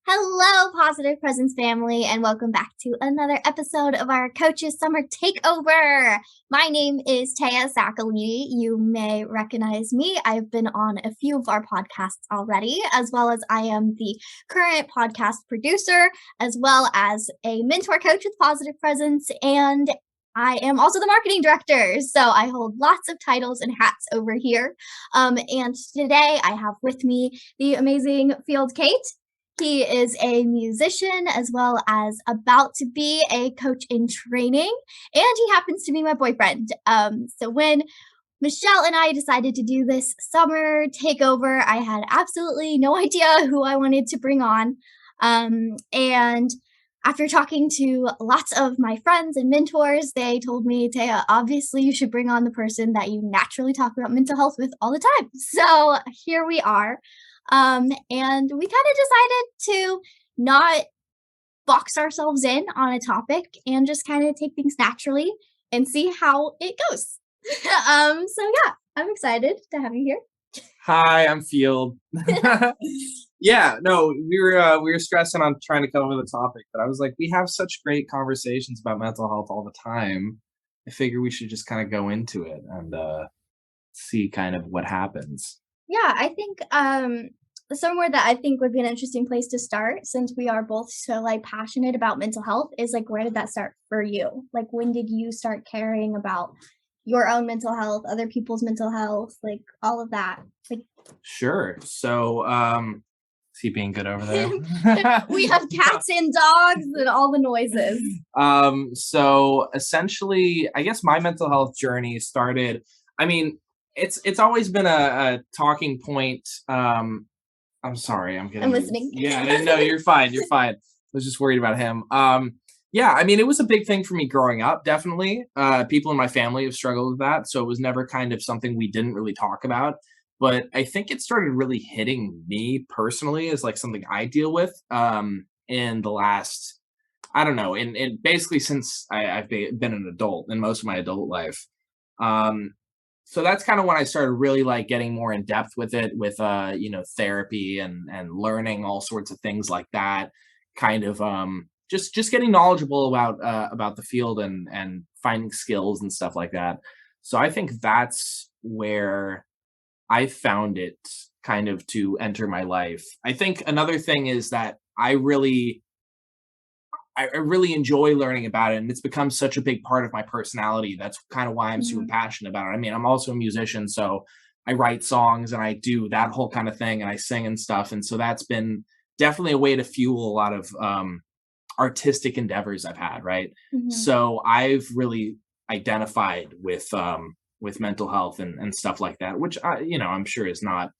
Hello, Positive Presence family, and welcome back to another episode of our Coaches Summer Takeover. My name is Thea Saccoliti. You may recognize me. I've been on a few of our podcasts already, as well as I am the current podcast producer, as well as a mentor coach with Positive Presence, and I am also the marketing director. So I hold lots of titles and hats over here. And today I have with me the amazing Field Cate. He is a musician as well as about to be a coach in training, and he happens to be my boyfriend. So when Michelle and I decided to do this summer takeover, I had absolutely no idea who I wanted to bring on. And after talking to lots of my friends and mentors, they told me, Taya, obviously you should bring on the person that you naturally talk about mental health with all the time. So here we are. And we kind of decided to not box ourselves in on a topic and just kind of take things naturally and see how it goes. So yeah, I'm excited to have you here. Hi, I'm Field. Yeah, no, we were stressing on trying to come up with a topic, but I was like, we have such great conversations about mental health all the time. I figure we should just kind of go into it and see kind of what happens. Yeah, I think somewhere that I think would be an interesting place to start, since we are both so passionate about mental health, is where did that start for you? When did you start caring about your own mental health, other people's mental health, all of that? Sure. So, is he being good over there? We have cats and dogs and all the noises. So essentially, I guess my mental health journey started. I mean, it's always been a talking point. I'm sorry, I'm listening. Yeah, no, you're fine. You're fine. I was just worried about him. Yeah, I mean, it was a big thing for me growing up, definitely. People in my family have struggled with that, so it was never kind of something we didn't really talk about. But I think it started really hitting me personally as something I deal with in the last, I don't know, in basically since I've been an adult in most of my adult life. So that's kind of when I started really getting more in depth with it, with therapy and learning all sorts of things like that. Kind of just getting knowledgeable about the field and finding skills and stuff like that. So I think that's where I found it kind of to enter my life. I think another thing is that I really enjoy learning about it, and it's become such a big part of my personality. That's kind of why I'm super passionate about it. I mean, I'm also a musician, so I write songs and I do that whole kind of thing, and I sing and stuff. And so that's been definitely a way to fuel a lot of artistic endeavors I've had, right? So I've really identified with mental health and stuff like that, which I'm sure is not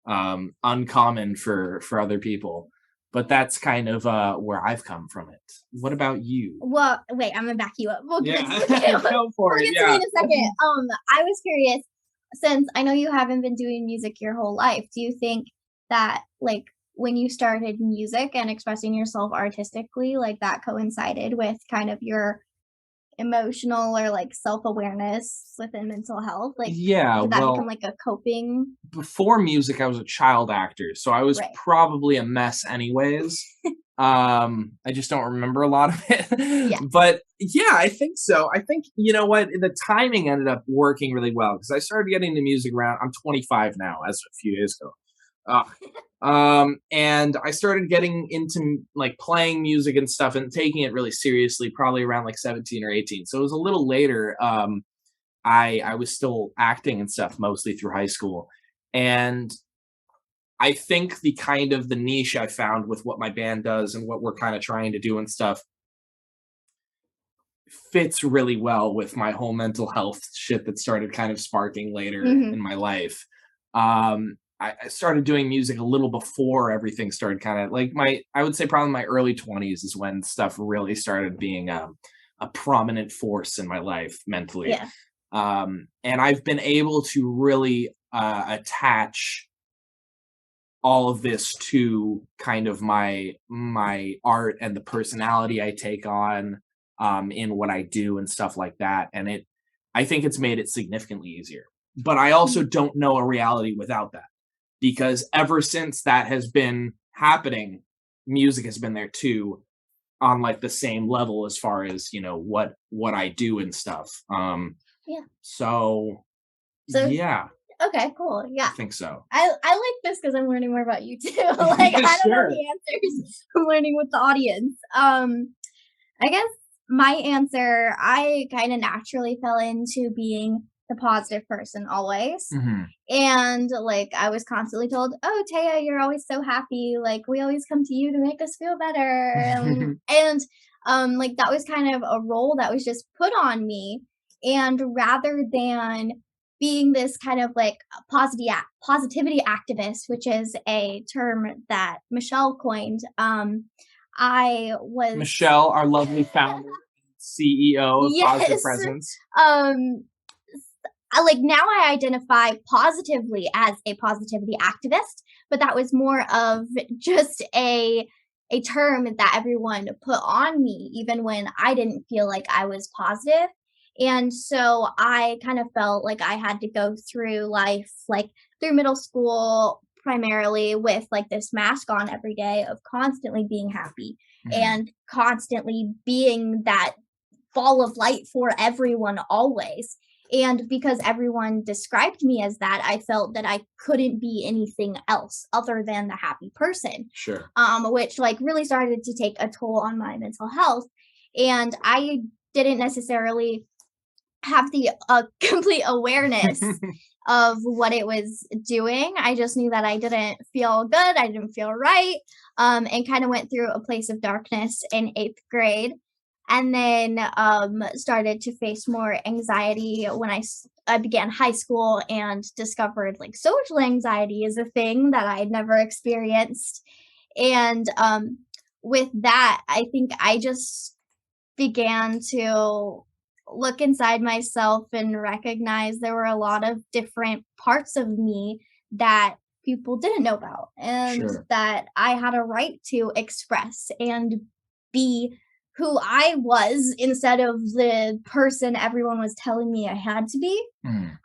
uncommon for other people. But that's kind of where I've come from it. What about you? Well, wait, I'm gonna back you up. We'll get Go for it. To me in a second. I was curious, since I know you haven't been doing music your whole life, do you think that when you started music and expressing yourself artistically, that coincided with kind of your emotional or self-awareness within mental health? Yeah, did that become a coping? Before music, I was a child actor, so I was probably a mess anyways. I just don't remember a lot of it. But yeah, I think so. I think, you know what, the timing ended up working really well because I started getting into music around, I'm 25 now, as a few days ago. And I started getting into playing music and stuff and taking it really seriously, probably around 17 or 18. So it was a little later. I was still acting and stuff mostly through high school. And I think the niche I found with what my band does and what we're kind of trying to do and stuff fits really well with my whole mental health shit that started kind of sparking later in my life. I started doing music a little before everything started kind of I would say probably my early 20s is when stuff really started being a prominent force in my life mentally. Yeah. And I've been able to really attach all of this to kind of my art and the personality I take on in what I do and stuff like that. And I think it's made it significantly easier. But I also don't know a reality without that. Because ever since that has been happening, music has been there too, on like the same level as far as, what I do and stuff. Yeah. So So yeah, okay, cool. I Yeah. think so. I like this because I'm learning more about you too. Like I don't know Sure. the answers. I'm learning with the audience. I guess my answer, I kind of naturally fell into being the positive person always. Hmm. And like I was constantly told, "Oh, Taya, you're always so happy. Like we always come to you to make us feel better." And like that was kind of a role that was just put on me. And rather than being this kind of like positivity activist, which is a term that Michelle coined, I was Michelle, our lovely founder, CEO of Positive yes. Presence. Um I like now I identify positively as a positivity activist, but that was more of just a term that everyone put on me even when I didn't feel like I was positive. And so I kind of felt like I had to go through life like through middle school primarily with like this mask on every day of constantly being happy Mhm. and constantly being that ball of light for everyone always. And because everyone described me as that, I felt that I couldn't be anything else other than the happy person, Sure. which like really started to take a toll on my mental health. And I didn't necessarily have the complete awareness of what it was doing. I just knew that I didn't feel good, I didn't feel right, and kind of went through a place of darkness in eighth grade and then started to face more anxiety when I began high school and discovered like social anxiety is a thing that I had never experienced. And with that, I think I just began to look inside myself and recognize there were a lot of different parts of me that people didn't know about and Sure. that I had a right to express and be who I was instead of the person everyone was telling me I had to be. Mm.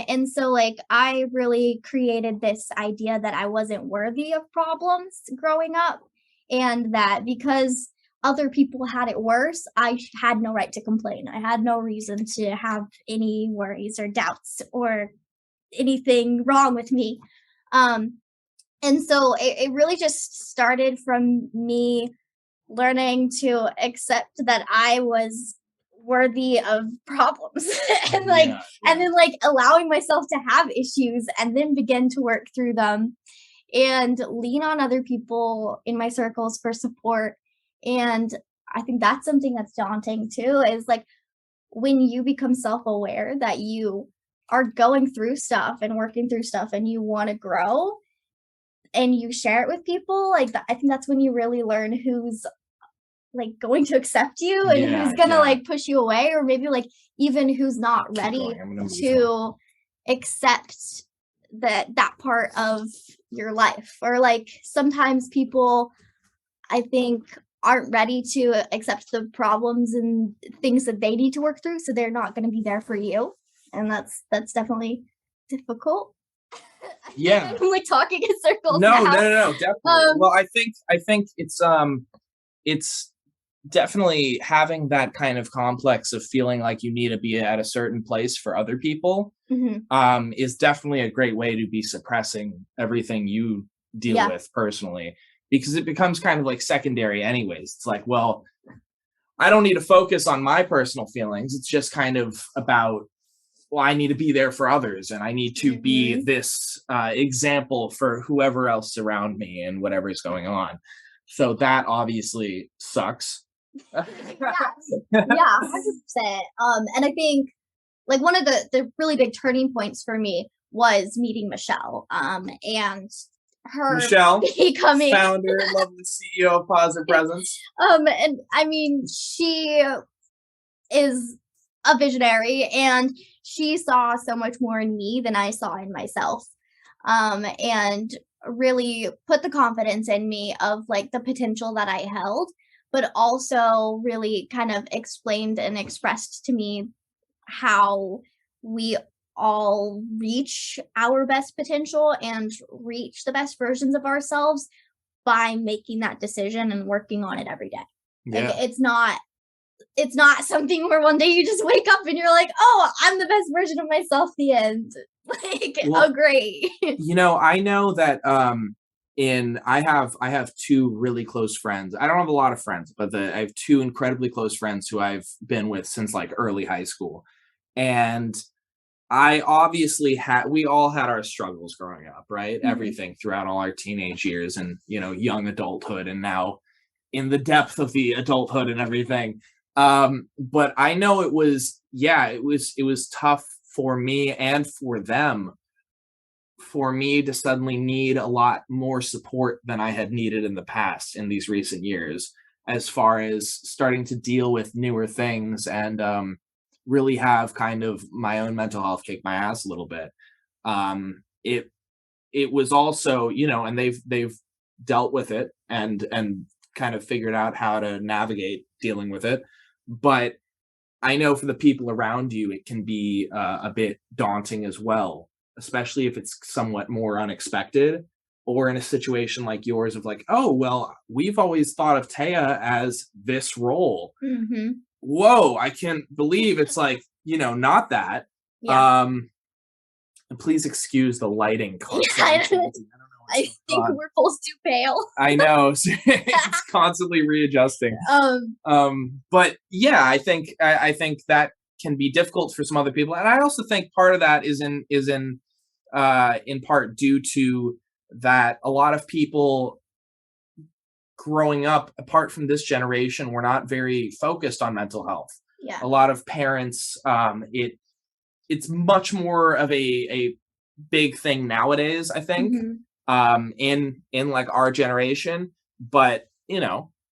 And so like I really created this idea that I wasn't worthy of problems growing up and that because other people had it worse, had no right to complain. I had no reason to have any worries or doubts or anything wrong with me. Um, and so it really just started from me learning to accept that I was worthy of problems and like Yeah, and yeah. then like allowing myself to have issues and then begin to work through them and lean on other people in my circles for support. And I think that's something that's daunting too is like when you become self-aware that you are going through stuff and working through stuff and you want to grow and you share it with people like I think that's when you really learn who's like going to accept you and Yeah, who's gonna yeah. like push you away or maybe like even who's not Keep ready going. I'm gonna move on. to accept that part of your life or like sometimes people I think aren't ready to accept the problems and things that they need to work through so they're not going to be there for you and that's definitely difficult. I feel Yeah. like I'm like talking in circles No, no, now. no, no, definitely. um Well, I think it's definitely having that kind of complex of feeling like you need to be at a certain place for other people, mhm. is definitely a great way to be suppressing everything you deal Yeah. with personally, because it becomes kind of like secondary anyways. It's like, well, I don't need to focus on my personal feelings. It's just kind of about, well, I need to be there for others and I need to be Mhm. this example for whoever else around me and whatever's going on. So that obviously sucks. Yeah, 100%. And I think like one of the really big turning points for me was meeting Michelle. And her Michelle, becoming founder, lovely CEO of Positive Presence. and I mean she is a visionary and she saw so much more in me than I saw in myself. And really put the confidence in me of like the potential that I held, but also really kind of explained and expressed to me how we all reach our best potential and reach the best versions of ourselves by making that decision and working on it every day. Like Yeah. it's not something where one day you just wake up and you're like, oh, I'm the best version of myself, the end. Like, Well, oh great. I know that in I have two really close friends. I don't have a lot of friends, but I have two incredibly close friends who I've been with since like early high school. And I obviously had we all had our struggles growing up, right? Mhm. Everything throughout all our teenage years and, young adulthood and now in the depth of the adulthood and everything. But I know it was tough for me and for them, for me to suddenly need a lot more support than I had needed in the past in these recent years, as far as starting to deal with newer things and really have kind of my own mental health kick my ass a little bit. It was also, and they've dealt with it and kind of figured out how to navigate dealing with it. But I know for the people around you, it can be a bit daunting as well, especially if it's somewhat more unexpected or in a situation like yours of like, oh, well, we've always thought of Taya as this role. Mhm. Whoa, I can't believe it's like, not that. Yeah. Um, and please excuse the lighting Yeah, constantly changing. I don't know what's I going think on. we're both too pale. I know. It's constantly readjusting. Um, But yeah, I think that can be difficult for some other people, and I also think part of that is in part due to that a lot of people growing up, apart from this generation, were not very focused on mental health. yeah. A lot of parents, it's much more of a big thing nowadays, I think, Mhm. in like our generation. But I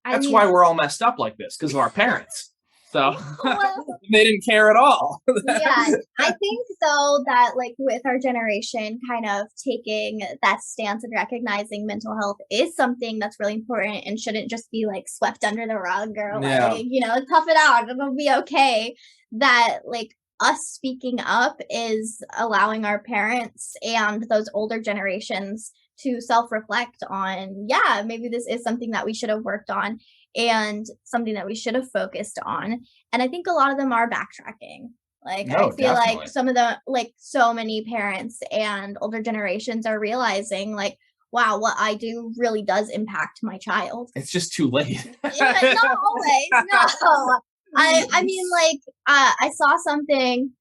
that's mean, why we're all messed up like this because of our parents. So well, they didn't care at all. yeah, I think though that like with our generation kind of taking that stance and recognizing mental health is something that's really important and shouldn't just be like swept under the rug or Yeah. like, tough it out, it'll be okay. That like us speaking up is allowing our parents and those older generations to self-reflect on, yeah, maybe this is something that we should have worked on and something that we should have focused on. And I think a lot of them are backtracking. Like, I No, feel like definitely. some of the like, so many parents and older generations are realizing, like, wow, what I do really does impact my child. It's just too late. Yeah, not always, no. I mean, like, I saw something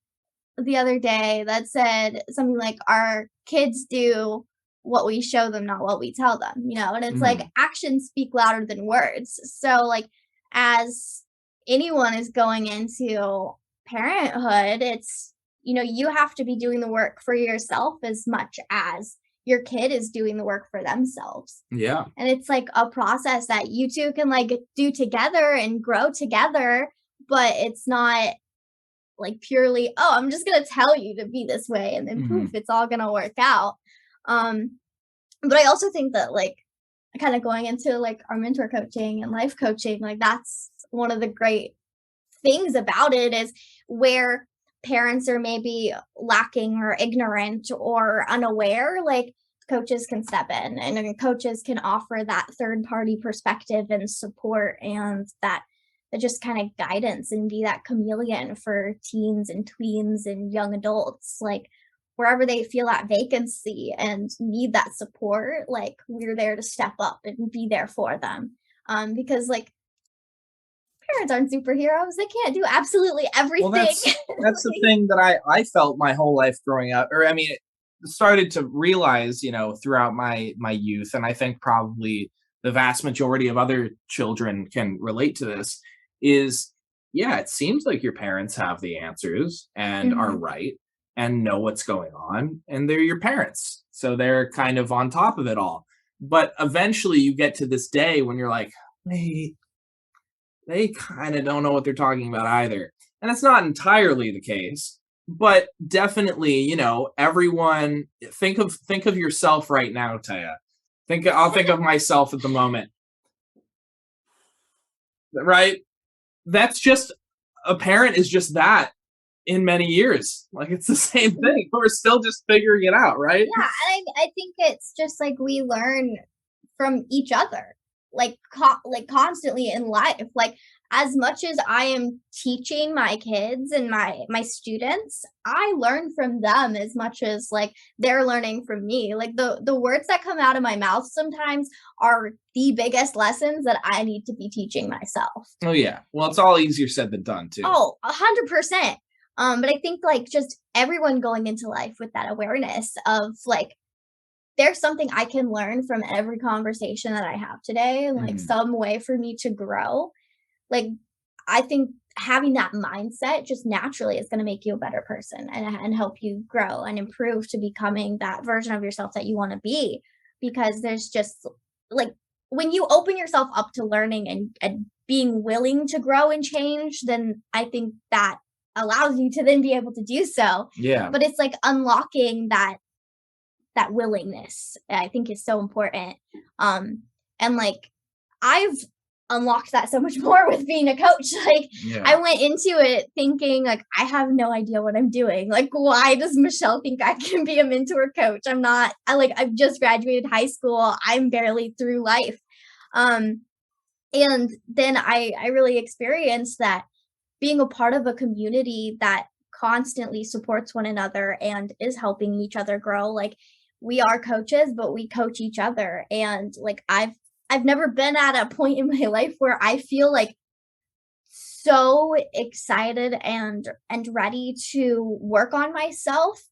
the other day that said something like, "Our kids do what we show them, not what we tell them," and it's like, Mhm. actions speak louder than words. So, like, as anyone is going into parenthood, it's, you have to be doing the work for yourself as much as your kid is doing the work for themselves. Yeah. And it's like a process that you 2 can, like, do together and grow together, but it's not like purely, "Oh, I'm just gonna tell you to be this way, and then poof, Mhm. it's all gonna work out." Um, but I also think that, like, kinda going into, like, our mentor coaching and life coaching, like, that's one of the great things about it is where parents are maybe lacking or ignorant or unaware, like, coaches can step in, and then coaches can offer that third party perspective and support and that just kind of guidance and be that chameleon for teens and tweens and young adults, like, wherever they feel that vacancy and need that support, like, we're there to step up and be there for them. Because, like, parents aren't superheroes. They can't do absolutely Well, everything. that's the Like, thing that I felt my whole life growing up, or I mean, started to realize, throughout my youth, and I think probably the vast majority of other children can relate to this, is yeah, it seems like your parents have the answers and are mhm. right and know what's going on, and they're your parents. So they're kind of on top of it all. But eventually you get to this day when you're like, wait, they kind of don't know what they're talking about either. And it's not entirely the case, but definitely, everyone think of yourself right now, Taya. I'll think of myself at the moment, right? That's just a parent is just that in many years. Like it's the same thing. We're still just figuring it out, right? Yeah, I think it's just like we learn from each other, like constantly in life. Like, as much as I am teaching my kids and my students, I learn from them as much as like they're learning from me. Like the words that come out of my mouth sometimes are the biggest lessons that I need to be teaching myself. Oh yeah. Well, it's all easier said than done too. Oh, 100%. But I think like just everyone going into life with that awareness of like there's something I can learn from every conversation that I have today, and like some way for me to grow. Like, I think having that mindset just naturally is going to make you a better person and help you grow and improve to becoming that version of yourself that you want to be. Because there's just like when you open yourself up to learning and being willing to grow and change, then I think that allows you to then be able to do so. Yeah. But it's like unlocking that willingness, I think, is so important. And like I've unlocked that so much more with being a coach. Like I went into it thinking like I have no idea what I'm doing. Like, why does Michelle think I can be a mentor coach? I'm not. I've just graduated high school. I'm barely through life. And then I really experienced that being a part of a community that constantly supports one another and is helping each other grow. Like, we are coaches, but we coach each other. And like I've never been at a point in my life where I feel like so excited and ready to work on myself.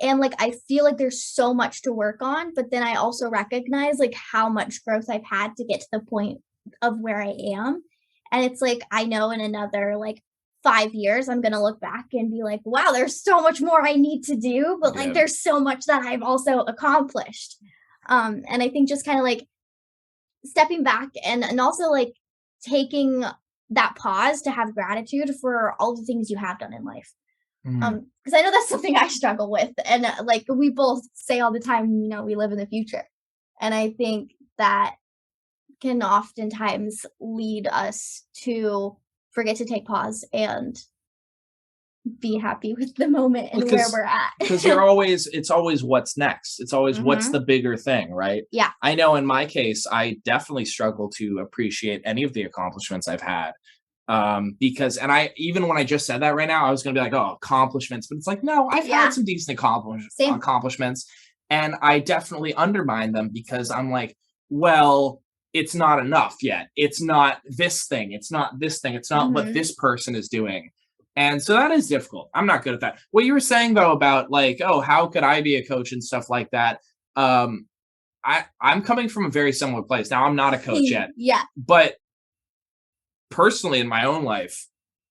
And like I feel like there's so much to work on, but then I also recognize like how much growth I've had to get to the point of where I am. And it's like I know in another like 5 years I'm gonna look back and be like, wow, there's so much more I need to do, but like there's so much that I've also accomplished. And I think just kind of like stepping back and also like taking that pause to have gratitude for all the things you have done in life. Because I know that's something I struggle with. And like we both say all the time, you know, we live in the future. And I think that can oftentimes lead us to forget to take pause and be happy with the moment and where we're at. Because it's always what's next. It's always what's the bigger thing, right? Yeah. I know in my case, I definitely struggle to appreciate any of the accomplishments I've had. Because, and I, even when I just said that right now, I was going to be like, oh, accomplishments, but it's like, no, I've had some decent accomplishments, and I definitely undermine them because I'm like, well, it's not enough yet. It's not this thing. It's not this thing. It's not what this person is doing. And so that is difficult. I'm not good at that. What you were saying though about like, oh, how could I be a coach and stuff like that? I'm coming from a very similar place. Now I'm not a coach yet. Yeah. But personally in my own life,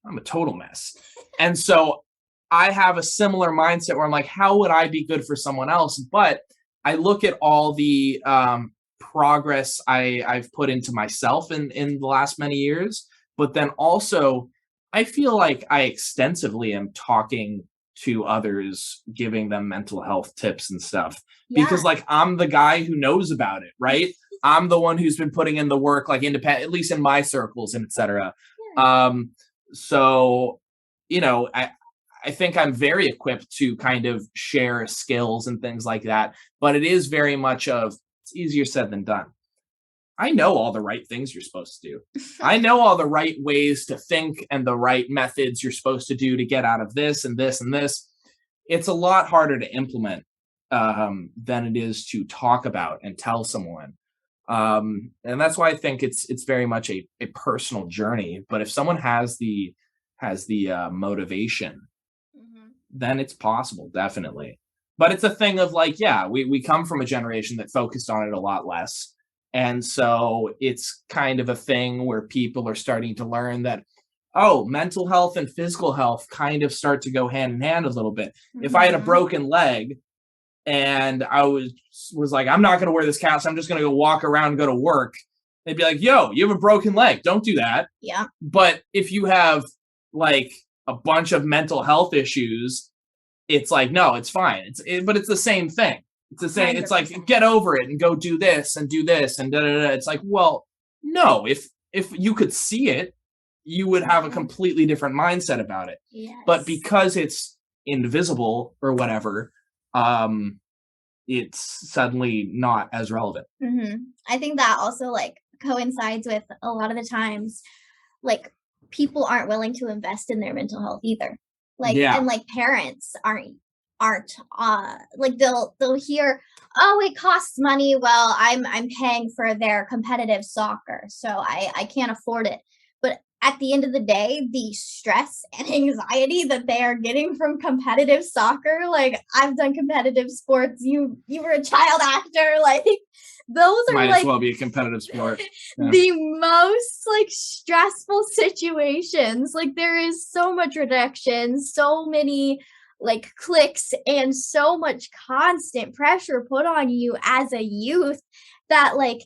I'm a total mess. And so I have a similar mindset where I'm like, how would I be good for someone else? But I look at all the progress I've put into myself in the last many years, but then also I feel like I extensively am talking to others, giving them mental health tips and stuff because like I'm the guy who knows about it, right? I'm the one who's been putting in the work, like independent, at least in my circles and etc. So, you know, I think I'm very equipped to kind of share skills and things like that, but it is very much of it's easier said than done. I know all the right things you're supposed to do. I know all the right ways to think and the right methods you're supposed to do to get out of this and this and this. It's a lot harder to implement than it is to talk about and tell someone. And that's why I think it's very much a personal journey. But if someone has the motivation, then it's possible, definitely. But it's a thing of like, yeah, we come from a generation that focused on it a lot less. And so it's kind of a thing where people are starting to learn that, oh, mental health and physical health kind of start to go hand in hand a little bit. If I had a broken leg and I was like, I'm not going to wear this cast, I'm just going to go walk around and go to work, they'd be like, yo, you have a broken leg. Don't do that. Yeah. But if you have like a bunch of mental health issues, it's like, no, it's fine. But it's the same thing. It's the same. 100%. It's like, get over it and go do this and do this and da da da. It's like, well, no, if you could see it, you would have a completely different mindset about it. Yes. But because it's invisible or whatever, it's suddenly not as relevant. I think that also like coincides with a lot of the times like people aren't willing to invest in their mental health either. Like Yeah. and like parents aren't like they'll hear, oh, it costs money. Well, I'm paying for their competitive soccer, so I can't afford it. But at the end of the day, the stress and anxiety that they are getting from competitive soccer, like I've done competitive sports, you were a child actor, like those are Might as like well be a competitive sport. Yeah. the most like stressful situations. Like there is so much rejection, so many like clicks, and so much constant pressure put on you as a youth that like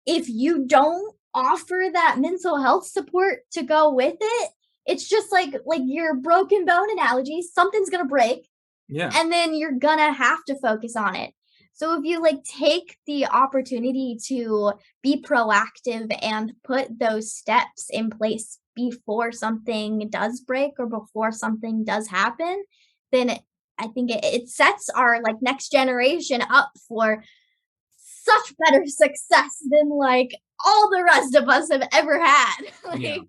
if you don't offer that mental health support to go with it, it's just like your broken bone analogy, something's gonna break Yeah. and then you're gonna have to focus on it. So if you like take the opportunity to be proactive and put those steps in place before something does break or before something does happen, then I think it sets our like next generation up for such better success than like all the rest of us have ever had. Yeah. Like,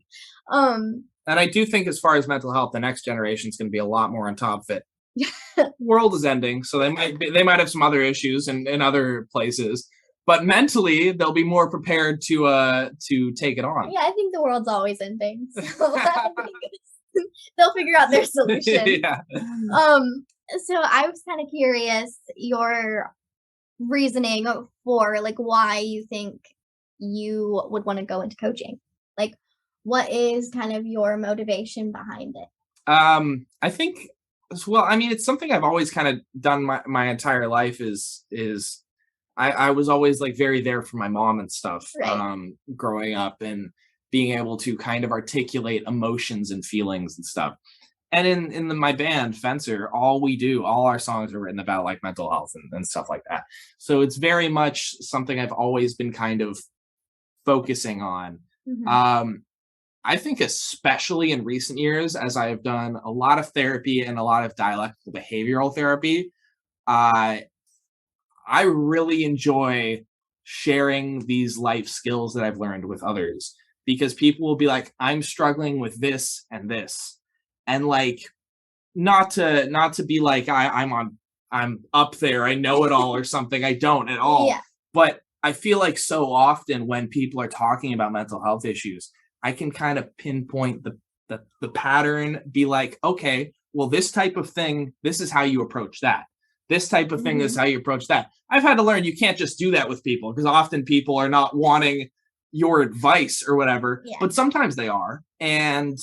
um, And I do think as far as mental health, the next generation is going to be a lot more on top of it. World is ending, so they might have some other issues in other places, but mentally they'll be more prepared to take it on. yeah, I think the world's always ending. So I think they'll figure out their solution. Yeah. So I was kind of curious your reasoning for like why you think you would want to go into coaching. Like what is kind of your motivation behind it? I think, well, I mean, it's something I've always kind of done my entire life is I was always like very there for my mom and stuff, Right. growing up and being able to kind of articulate emotions and feelings and stuff. And in my band, Fencer, all our songs are written about like mental health and stuff like that. So it's very much something I've always been kind of focusing on. Mhm. I think especially in recent years, as I have done a lot of therapy and a lot of dialectical behavioral therapy, I I really enjoy sharing these life skills that I've learned with others because people will be like, I'm struggling with this and this. And like not to be like I'm up there, I know it all or something. I don't at all. Yeah. But I feel like so often when people are talking about mental health issues, I can kind of pinpoint the pattern, be like, okay, well, this type of thing, this is how you approach that. This type of thing is Mhm. how you approach that. I've had to learn you can't just do that with people because often people are not wanting your advice or whatever, Yeah. but sometimes they are. And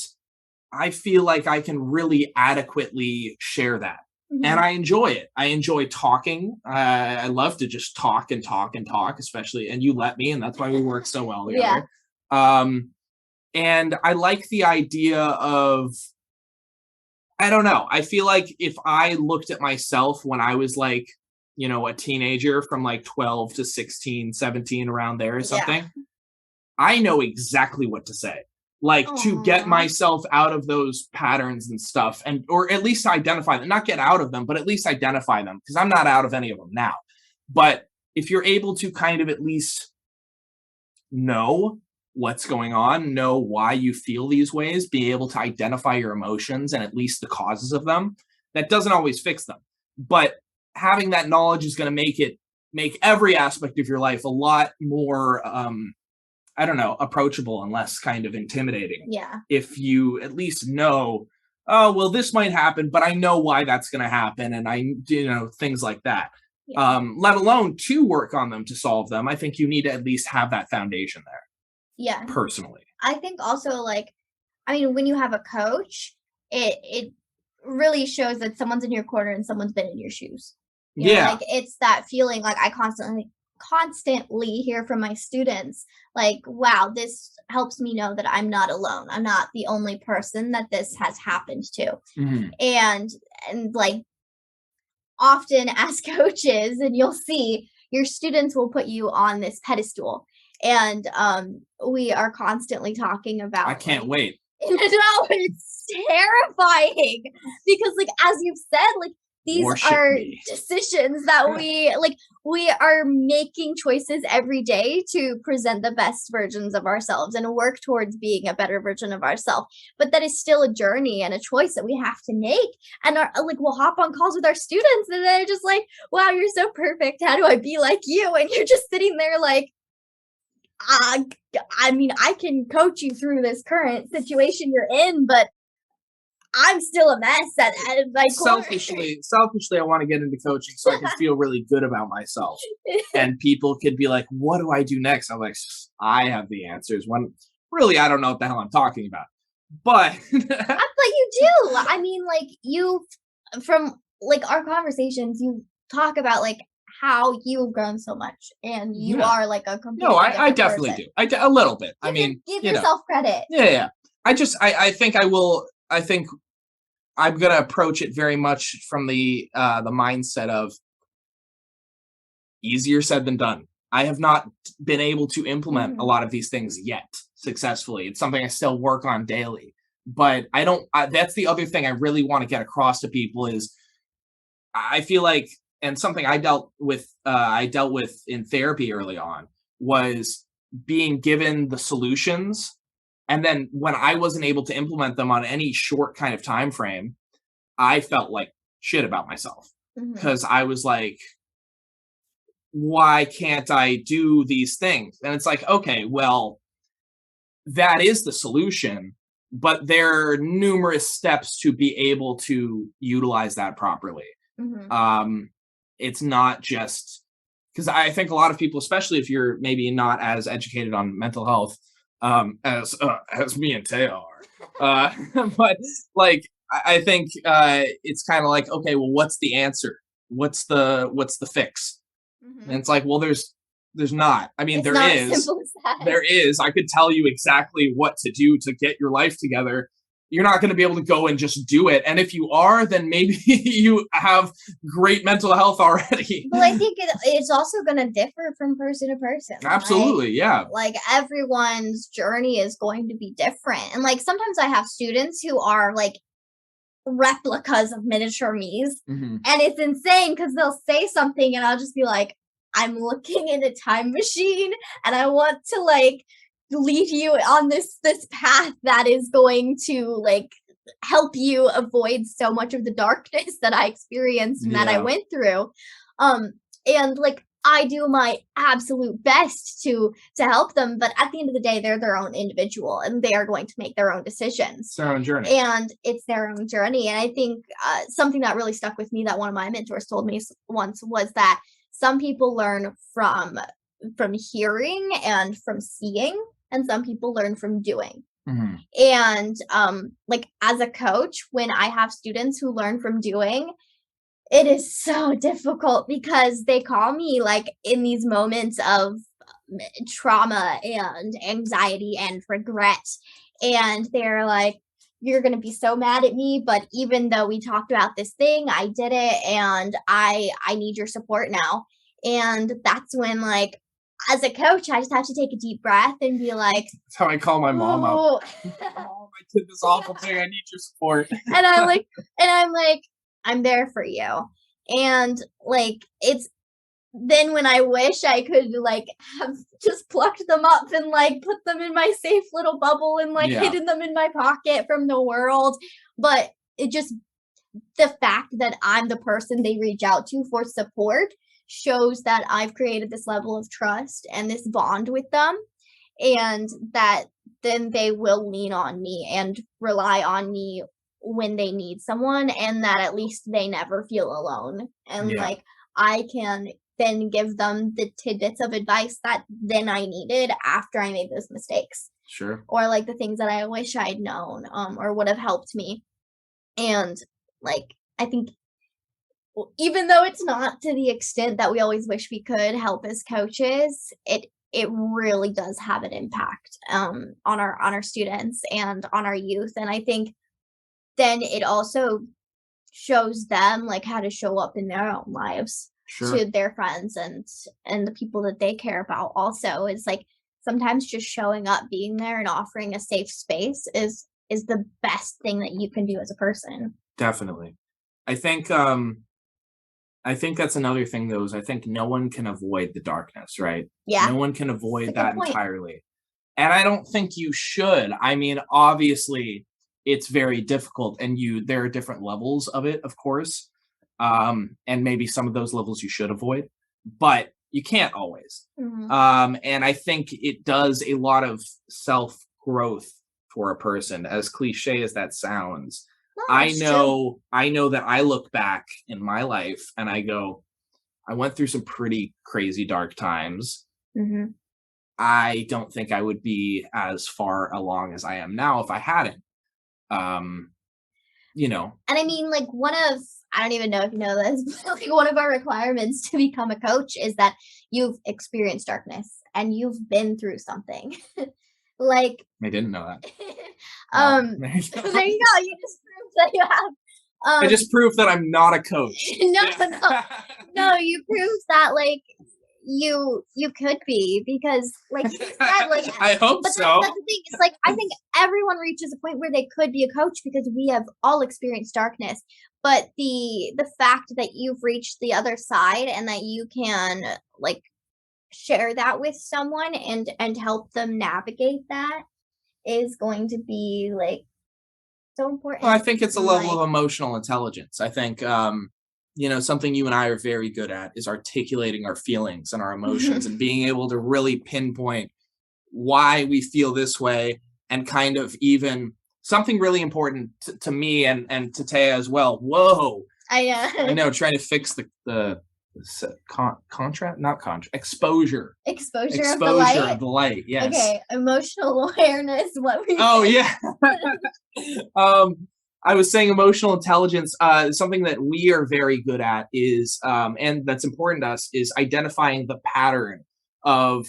I feel like I can really adequately share that. And Mhm. I enjoy it. I enjoy talking. I love to just talk and talk and talk, especially, and you let me, and that's why we work so well Yeah. together. Um, and I like the idea of, I don't know. I feel like if I looked at myself when I was like, a teenager from like 12 to 16, 17, around there or Yeah. something, I know exactly what to say. Like to get Aw. myself out of those patterns and stuff, and or at least identify them, not get out of them, but at least identify them because I'm not out of any of them now. But if you're able to kind of at least know what's going on, know why you feel these ways, be able to identify your emotions and at least the causes of them, that doesn't always fix them. But having that knowledge is going to make every aspect of your life a lot more I don't know, approachable and less kind of intimidating. Yeah. If you at least know, oh, well, this might happen, but I know why that's going to happen. And things like that. Yeah. Let alone to work on them to solve them. I think you need to at least have that foundation there Yeah. personally. I think also like I mean when you have a coach, it really shows that someone's in your corner and someone's been in your shoes. Yeah. Like it's that feeling like I constantly hear from my students like wow, this helps me know that I'm not alone. I'm not the only person that this has happened to. Mhm. And like often as coaches and you'll see your students will put you on this pedestal and we are constantly talking about I can't like wait. no, it's terrifying because like as you've said like these Worship are me. decisions that we are making choices every day to present the best versions of ourselves and work towards being a better version of ourselves. But that is still a journey and a choice that we have to make. And we'll hop on calls with our students and they're just like, wow, you're so perfect. How do I be like you? And you're just sitting there like, I mean, I can coach you through this current situation you're in, but I'm still a mess at my core. Selfishly, I want to get into coaching so I can feel really good about myself. And people could be like, what do I do next? I'm like, I have the answers. When really, I don't know what the hell I'm talking about. But but you do. I mean, like you from like our conversations, you talk about like how you've grown so much and you are like a completely I definitely person. do. A little bit. I mean, give yourself credit. Yeah. I think I will. I think I'm going to approach it very much from the mindset of easier said than done. I have not been able to implement a lot of these things yet successfully. It's something I still work on daily. But I don't, that's the other thing I really want to get across to people is I feel like, and something I dealt with in therapy early on was being given the solutions. And then when I wasn't able to implement them on any short kind of time frame, I felt like shit about myself because I was like, why can't I do these things? And it's like, okay, well, that is the solution, but there are numerous steps to be able to utilize that properly. It's not just because I think a lot of people, especially if you're maybe not as educated on mental health as me and Thea are, but like I think it's kind of like, okay, well, what's the answer? What's the fix? And it's like, well, there's not. I mean, it's not as simple as that. There is. I could tell you exactly what to do to get your life together. You're not going to be able to go and just do it. And if you are, then maybe you have great mental health already. Well, I think it's also going to differ from person to person. Absolutely, right? Yeah. Like everyone's journey is going to be different. And like sometimes I have students who are like replicas of miniature me's. And it's insane because they'll say something and I'll just be like, I'm looking in a time machine and I want to like lead you on this path that is going to like help you avoid so much of the darkness that I experienced and that I went through. And like I do my absolute best to help them, but at the end of the day, they're their own individual and they are going to make their own decisions. It's their own journey. And it's their own journey. And I think something that really stuck with me that one of my mentors told me once was that some people learn from hearing and from seeing, and some people learn from doing. And like as a coach, when I have students who learn from doing, it is so difficult because they call me like in these moments of trauma and anxiety and regret. And they're like, you're going to be so mad at me. But even though we talked about this thing, I did it and I need your support now. And that's when like, as a coach, I just have to take a deep breath and be like, that's how I call my mom up. Mom, I did this awful thing. I need your support. And I'm like, I'm there for you. And like, it's then when I wish I could like have just plucked them up and like put them in my safe little bubble and like hidden them in my pocket from the world. But it just, the fact that I'm the person they reach out to for support shows that I've created this level of trust and this bond with them, and that then they will lean on me and rely on me when they need someone, and that at least they never feel alone. And like I can then give them the tidbits of advice that then I needed after I made those mistakes. Sure. Or like the things that I wish I'd known or would have helped me. And like I think even though it's not to the extent that we always wish we could help as coaches, it really does have an impact on our students and on our youth. And I think then it also shows them like how to show up in their own lives to their friends and the people that they care about. Also, it's like sometimes just showing up, being there, and offering a safe space is the best thing that you can do as a person. Definitely. I think I think that's another thing, though, is I think no one can avoid the darkness, right? Yeah. No one can That's a avoid good that point. entirely. And I don't think you should. I mean, obviously, it's very difficult, and there are different levels of it, of course. And maybe some of those levels you should avoid, but you can't always. Mhm. And I think it does a lot of self growth for a person, as cliche as that sounds. No, I it's true. know that I look back in my life and I go, I went through some pretty crazy dark times. Mhm. I don't think I would be as far along as I am now if I hadn't. Um, you know, And I mean, like, I don't even know if you know this, but like one of our requirements to become a coach is that you've experienced darkness and you've been through something. Like, I didn't know that. Well, there you there go. you go. You just proved that you have. I just proved that I'm not a coach. No, no, you proved that like you could be because like you said, like I hope but so. that's the thing. It's like I think everyone reaches a point where they could be a coach because we have all experienced darkness. But the fact that you've reached the other side and that you can like share that with someone and help them navigate that is going to be like so important Well, I think it's a in level life. of emotional intelligence. I think, something you and I are very good at is articulating our feelings and our emotions and being able to really pinpoint why we feel this way, and kind of even something really important to me and to Taya as well. Whoa. I know, trying to fix the contrast, not contrast, exposure. Exposure of the Exposure light. of the light, yes. Okay, emotional awareness. What were you Oh, saying? yeah. I was saying emotional intelligence, something that we are very good at is, and that's important to us, is identifying the pattern of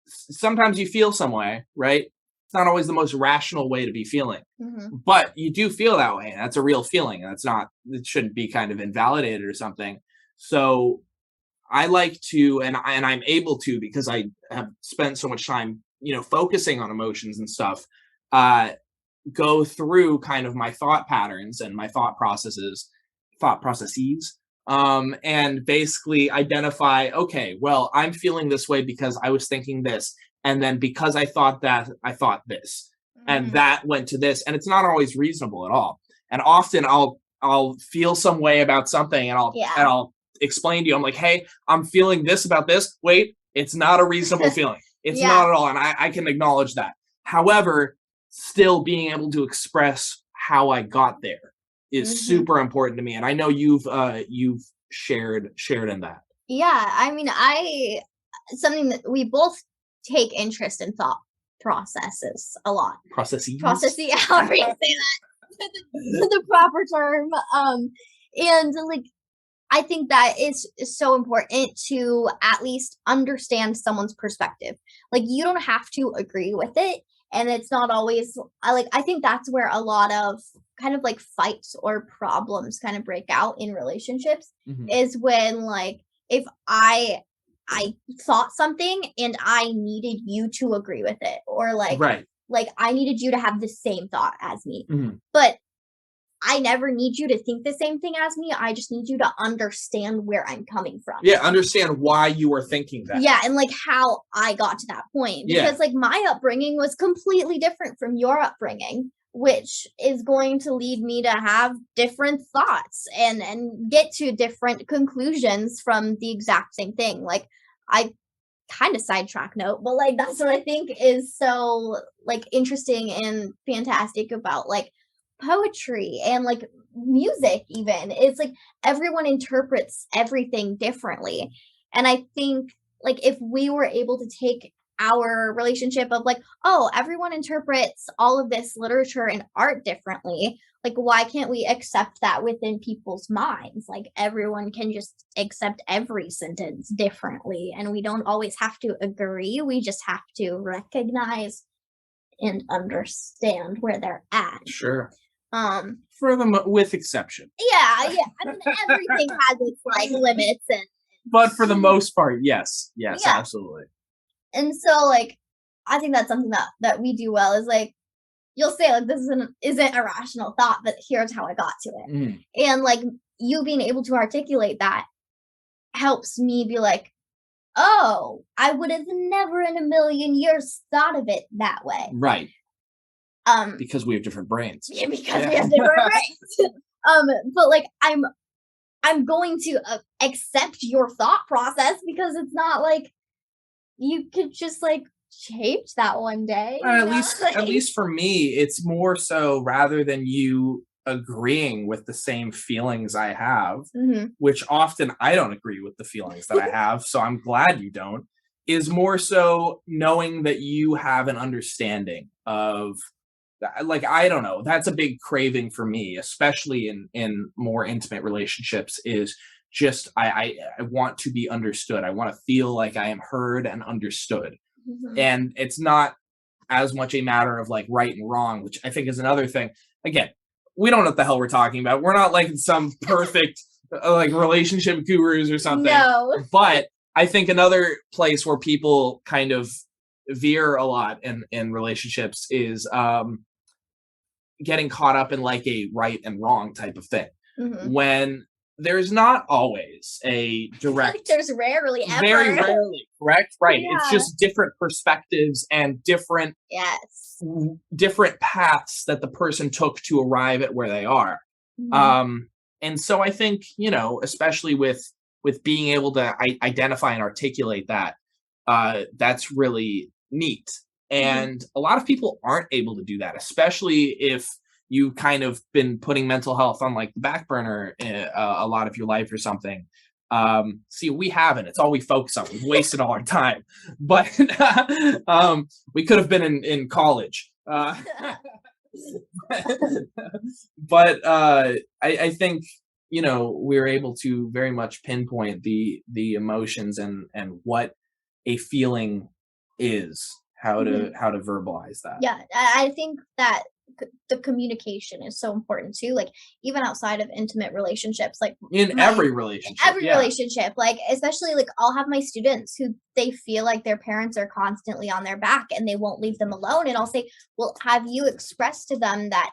sometimes you feel some way, right? It's not always the most rational way to be feeling, Mhm. but you do feel that way. And that's a real feeling. And it shouldn't be kind of invalidated or something. So I like to, and I'm able to because I have spent so much time, focusing on emotions and stuff. Uh, go through kind of my thought patterns and my thought processes, and basically identify, okay, well, I'm feeling this way because I was thinking this, and then because I thought that, I thought this, and Mhm. that went to this, and it's not always reasonable at all. And often I'll feel some way about something, and I'll Yeah. and I'll explain to you, I'm like, hey, I'm feeling this about this. Wait, it's not a reasonable feeling. It's Yeah. not at all, and I can acknowledge that. However, still being able to express how I got there is Mhm. super important to me, and I know you've shared in that. Yeah, I mean, something that we both take interest in thought processes a lot. Processes. Yeah, however you say that, the proper term. And like I think that is so important to at least understand someone's perspective. Like you don't have to agree with it, and it's not always I think that's where a lot of kind of like fights or problems kind of break out in relationships Mhm. is when like if I thought something and I needed you to agree with it or Right. like I needed you to have the same thought as me. Mhm. But I never need you to think the same thing as me. I just need you to understand where I'm coming from. Yeah, understand why you are thinking that. Yeah, and like how I got to that point. Yeah. Because like my upbringing was completely different from your upbringing, which is going to lead me to have different thoughts and get to different conclusions from the exact same thing. Like I kind of sidetrack note, but like that's what I think is so like interesting and fantastic about like poetry and like music even. It's like everyone interprets everything differently. And I think like if we were able to take our relationship of like, oh, everyone interprets all of this literature and art differently. Like, why can't we accept that within people's minds? Like, everyone can just accept every sentence differently, and we don't always have to agree. We just have to recognize and understand where they're at. Sure. Um, With exception. yeah. I mean, everything has its like limits, But for the most part, yes. Yes, yeah. absolutely. And so, like, I think that's something that we do well is like you'll say like this isn't a rational thought, but here's how I got to it. Mhm. And like you being able to articulate that helps me be like, oh, I would have never in a million years thought of it that way. Right. Um, Because we have different brains. yeah, because we have different brains. But like I'm going to accept your thought process because it's not like you could just like change that one day. At least for me, it's more so rather than you agreeing with the same feelings I have, which often I don't agree with the feelings that I have, so I'm glad you don't, is more so knowing that you have an understanding of like I don't know, that's a big craving for me, especially in more intimate relationships, is just I want to be understood. I want to feel like I am heard and understood. And it's not as much a matter of like right and wrong, which I think is another thing. Again, we don't know what the hell we're talking about. We're not like some perfect like relationship gurus or something. No. But I think another place where people kind of veer a lot in relationships is getting caught up in like a right and wrong type of thing. When there's not always a direct, there's rarely ever. Very rarely, correct? Right. Yeah. It's just different perspectives and different paths that the person took to arrive at where they are. And so I think, you know, especially with being able to identify and articulate that, that's really neat. And a lot of people aren't able to do that, especially if you've kind of been putting mental health on like the back burner a lot of your life or something. See, we haven't. It's all we focus on. We've wasted all our time. But we could have been in college. But I think, you know, we're able to very much pinpoint the emotions and what a feeling is. How to verbalize that. Yeah, I think that the communication is so important too. Like even outside of intimate relationships, like in every relationship, like especially like I'll have my students who they feel like their parents are constantly on their back and they won't leave them alone. And I'll say, well, have you expressed to them that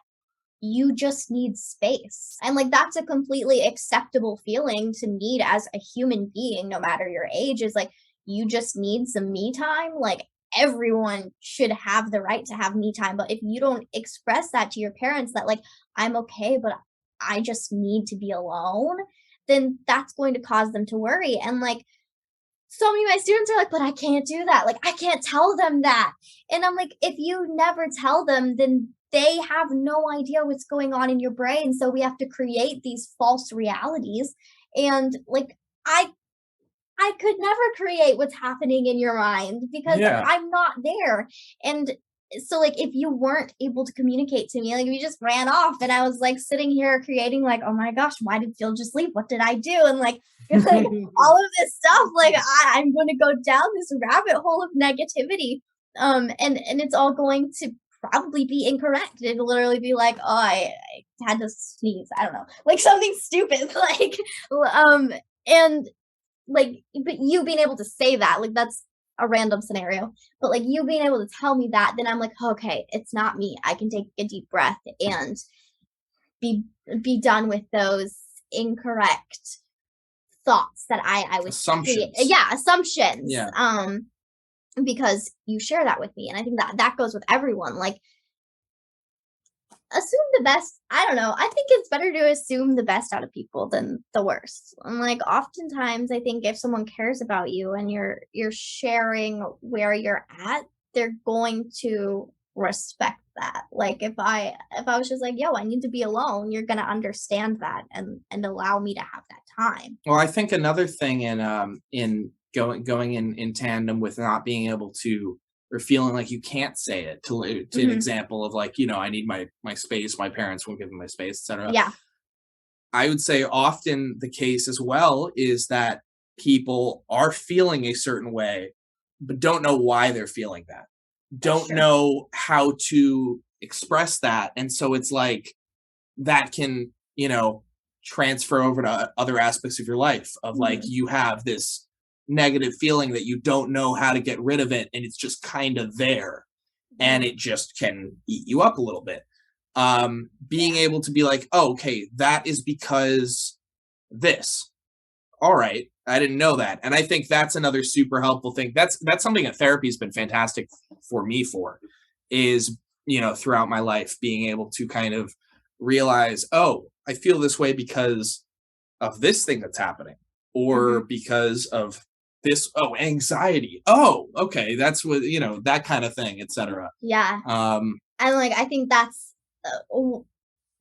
you just need space? And like that's a completely acceptable feeling to need as a human being, no matter your age, is like you just need some me time. Like everyone should have the right to have me time. But if you don't express that to your parents that like, I'm okay, but I just need to be alone, then that's going to cause them to worry. And like, so many of my students are like, but I can't do that. Like, I can't tell them that. And I'm like, if you never tell them, then they have no idea what's going on in your brain. So we have to create these false realities. And like, I could never create what's happening in your mind because I'm not there. And so like if you weren't able to communicate to me, like if you just ran off and I was like sitting here creating like, oh my gosh, why did Phil just leave? What did I do? And like all of this stuff, like I'm going to go down this rabbit hole of negativity. And it's all going to probably be incorrect. It'll literally be like, oh, I had to sneeze. I don't know, like something stupid. Like, and like, but you being able to say that, like that's a random scenario, but like you being able to tell me that, then I'm like, okay, it's not me. I can take a deep breath and be done with those incorrect thoughts that I was assumptions. Assumptions. Because you share that with me, and I think that goes with everyone. Like, assume the best. I don't know. I think it's better to assume the best out of people than the worst. And like oftentimes I think if someone cares about you and you're sharing where you're at, they're going to respect that. Like if I was just like, yo, I need to be alone, you're gonna understand that and allow me to have that time. Well, I think another thing in going in tandem with not being able to or feeling like you can't say it to an example of like, you know, I need my space, my parents won't give me my space, etc. Yeah. I would say often the case as well is that people are feeling a certain way, but don't know why they're feeling that. Don't know how to express that. And so it's like that can, you know, transfer over to other aspects of your life of like you have this negative feeling that you don't know how to get rid of it and it's just kind of there and it just can eat you up a little bit. Being able to be like, oh, okay, that is because this, all right, I didn't know that. And I think that's another super helpful thing. That's something that therapy has been fantastic for me for, is, throughout my life, being able to kind of realize, oh, I feel this way because of this thing that's happening, or Mhm. because of this, anxiety. Oh, okay, that's what, that kind of thing, etc. Yeah. Um, And, like, I think that's,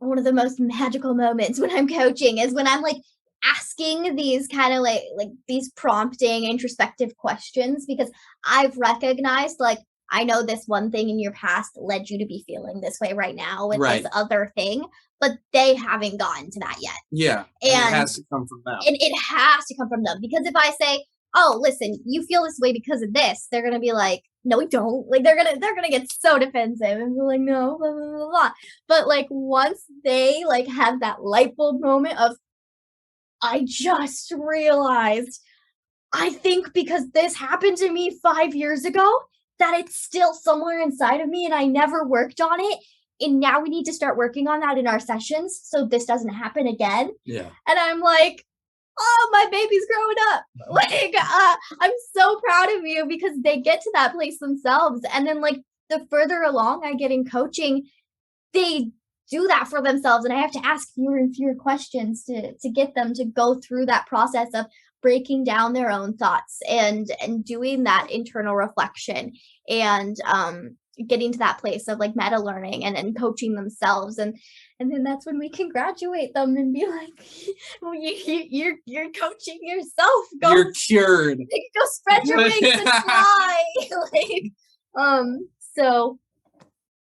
one of the most magical moments when I'm coaching is when I'm, like, asking these kinda, like, these prompting, introspective questions because I've recognized, like, I know this one thing in your past led you to be feeling this way right now with this right. other thing, but they haven't gotten to that yet. Yeah. And it And has to come from them. and it has to come from them because if I say, "Oh, listen, you feel this way because of this," they're gonna be like, "No, we don't." Like they're gonna get so defensive and be like, "No, blah blah blah blah." But like once they like have that light bulb moment of, I just realized, I think because this happened to me 5 years ago, that it's still somewhere inside of me and I never worked on it. And now we need to start working on that in our sessions so this doesn't happen again. Yeah. And I'm like, oh, my baby's growing up. Like, I'm so proud of you because they get to that place themselves. And then, like, the further along I get in coaching, they do that for themselves. And I have to ask fewer and fewer questions to get them to go through that process of breaking down their own thoughts and doing that internal reflection and getting to that place of like meta learning and coaching themselves and then that's when we can graduate them and be like, well, you're coaching yourself. You're cured. Go spread your wings and fly. like, so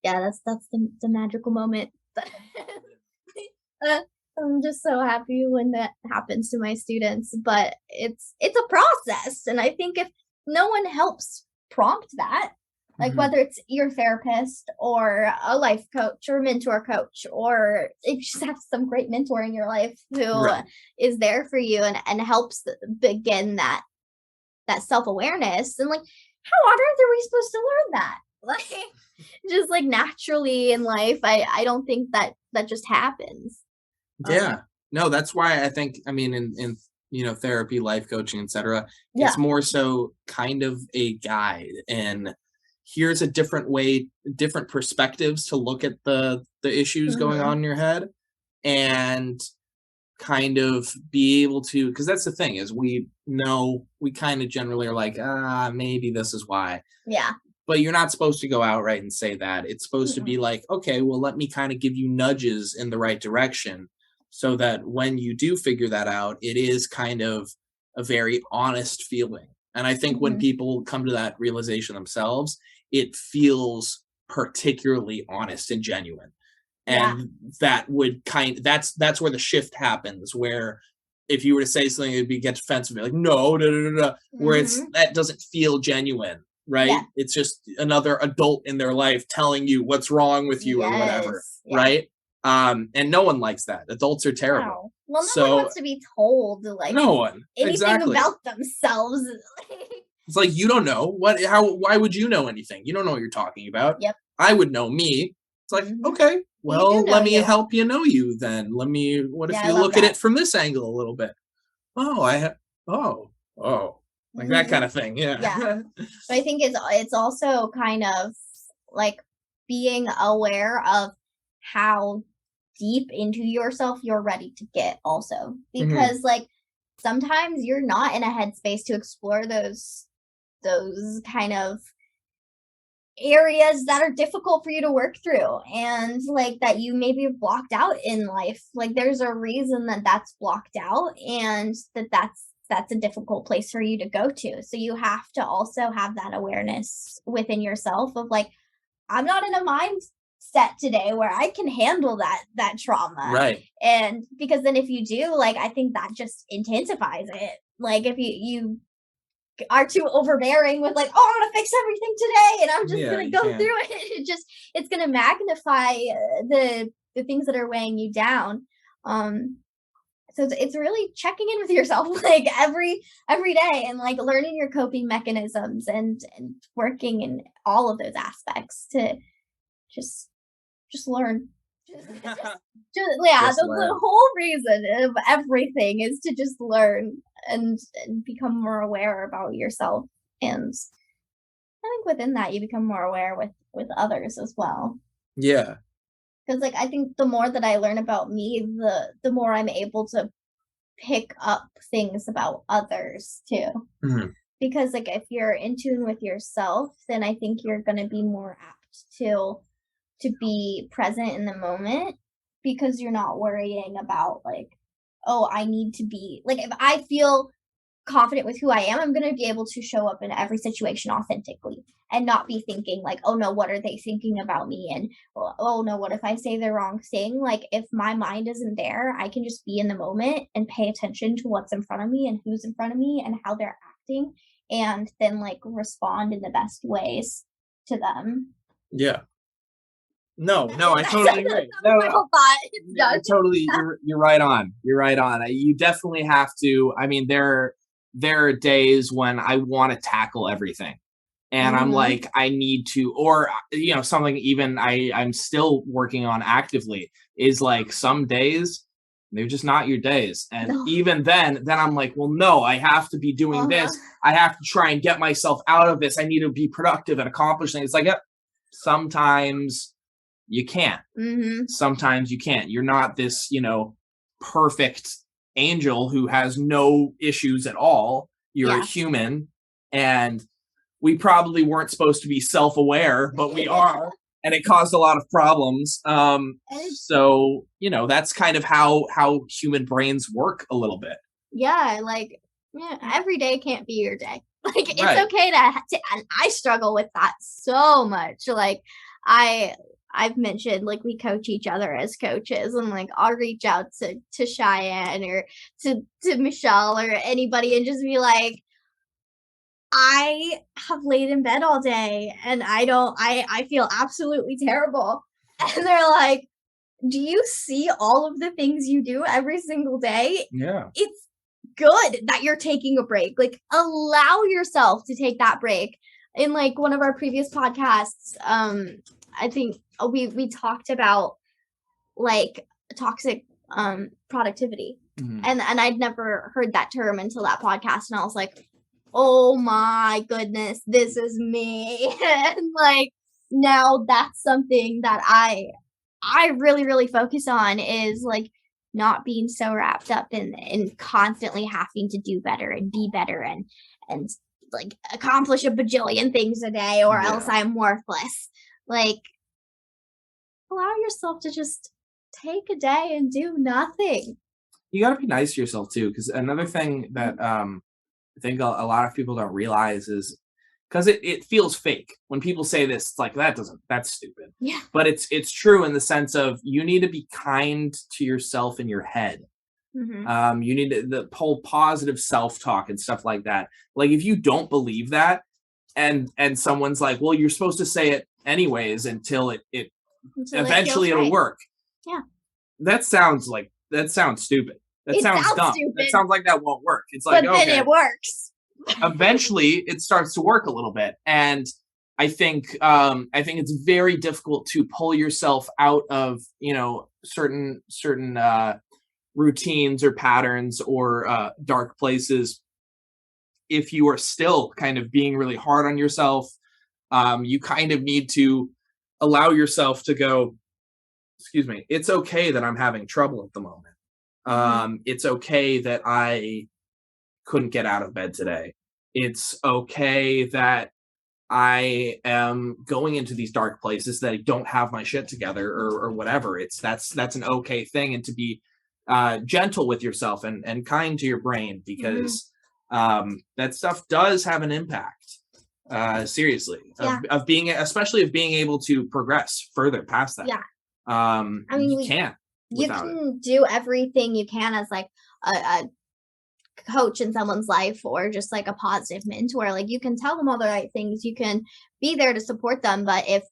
yeah, that's the magical moment. uh, I'm just so happy when that happens to my students, but it's a process, and I think if no one helps prompt that, like Mhm. whether it's your therapist or a life coach or mentor coach, or if you just have some great mentor in your life who Right. is there for you and helps begin that self-awareness, and like how on earth are we supposed to learn that? Like just like naturally in life, I don't think that just happens. Um, Yeah. No, that's why I think, I mean, in therapy, life coaching, etc., it's yeah. more so kind of a guide, and here's a different way, different perspectives to look at the issues going Mhm. on in your head, and kind of be able to, because that's the thing, is we know, we kind of generally are like, maybe this is why. Yeah. But you're not supposed to go outright and say that. It's supposed to be Mm-mm. like, okay, well, let me kind of give you nudges in the right direction, so that when you do figure that out, it is kind of a very honest feeling. And I think when Mhm. people come to that realization themselves, it feels particularly honest and genuine. Yeah. And that would that's where the shift happens, where if you were to say something, it'd be get defensive, be like, no, no, no, no, no, where it's, Mhm. that doesn't feel genuine, right? Yeah. It's just another adult in their life telling you what's wrong with you or whatever, Yes. Yeah. right? And no one likes that. Adults are terrible. No. Well, no one So wants to be told like no one, anything exactly. about themselves. It's like, you don't know what, how, why would you know anything? You don't know what you're talking about. Yep. I would know me. It's like, Mhm. okay, You do well, know let me you. help you know you then. What Yeah, if I you love look at that. it from this angle a little bit? Oh, oh, oh, like that kind Mhm. of thing. Yeah. Yeah. But I think it's also kind of like being aware of how deep into yourself you're ready to get also Mhm. because like sometimes you're not in a headspace to explore those kind of areas that are difficult for you to work through and like that you maybe have blocked out in life. Like there's a reason that that's blocked out and that's a difficult place for you to go to, so you have to also have that awareness within yourself of like, I'm not in a mindset today where I can handle that trauma. Right. And because then if you do, like I think that just intensifies it. Like if you are too overbearing with like, oh, I'm gonna fix everything today and I'm just Yeah, gonna you go can. through it. It's gonna magnify the things that are weighing you down. Um, so it's really checking in with yourself like every day and like learning your coping mechanisms and working in all of those aspects to just learn. Yeah, Just the learn. whole reason of everything is to just learn. and become more aware about yourself. And I think within that, you become more aware with others as well. Yeah. Because like I think the more that I learn about me, the more I'm able to pick up things about others too. Mhm. Because like if you're in tune with yourself, then I think you're gonna be more apt to be present in the moment because you're not worrying about like, oh, I need to be like if I feel confident with who I am, I'm going to be able to show up in every situation authentically and not be thinking like, oh no, what are they thinking about me? And oh no, what if I say the wrong thing? Like if my mind isn't there, I can just be in the moment and pay attention to what's in front of me and who's in front of me and how they're acting and then like respond in the best ways to them. Yeah. No, I totally agree. No, My whole thought. It's done. totally. You're right on. You're right on. You definitely have to. I mean, there are days when I want to tackle everything, and I'm Mhm. like, I need to, or something even I'm still working on actively is like some days they're just not your days, and No. even then I'm like, well, no, I have to be doing Uh-huh. this. I have to try and get myself out of this. I need to be productive and accomplish things. It's like, yep, sometimes you can't. Mhm. Sometimes you can't. You're not this, perfect angel who has no issues at all. You're a Yeah. human, and we probably weren't supposed to be self-aware, but we are, and it caused a lot of problems. And So that's kind of how human brains work a little bit. yeah, like, yeah, every day can't be your day. Like, it's Right. okay to and I struggle with that so much. Like, I I've mentioned like we coach each other as coaches, and like I'll reach out to Cheyenne or to Michelle or anybody and just be like, I have laid in bed all day and I feel absolutely terrible. And they're like, do you see all of the things you do every single day? Yeah. It's good that you're taking a break. Like, allow yourself to take that break. In like one of our previous podcasts, I think we talked about like toxic productivity. Mhm. And I'd never heard that term until that podcast and I was like, "Oh my goodness, this is me." And like now that's something that I really, really focus on is like not being so wrapped up in constantly having to do better and be better and like accomplish a bajillion things a day or else Yeah. I'm worthless. Like allow yourself to just take a day and do nothing. You got to be nice to yourself too, because another thing that I think a lot of people don't realize is because it feels fake when people say this. It's like that's stupid, Yeah. but it's true in the sense of you need to be kind to yourself in your head. Mhm. You need the whole positive self talk and stuff like that. Like if you don't believe that, and someone's like, well, you're supposed to say it anyways until it Until it feels eventually it'll right. work. Yeah. That sounds stupid. That It sounds sounds dumb. That stupid, sounds like that won't work. It's like, but then okay, it works. eventually it starts to work a little bit. And I think it's very difficult to pull yourself out of, certain routines or patterns or dark places if you are still kind of being really hard on yourself. You kind of need to allow yourself to go, excuse me, it's okay that I'm having trouble at the moment. Mhm. It's okay that I couldn't get out of bed today. It's okay that I am going into these dark places that I don't have my shit together or whatever. That's an okay thing, and to be gentle with yourself and kind to your brain Mhm. because that stuff does have an impact. Seriously, Yeah. of being, especially of being able to progress further past that. Yeah. I mean, You can't you without it. can do everything you can as like a coach in someone's life or just like a positive mentor. Like you can tell them all the right things. You can be there to support them. But if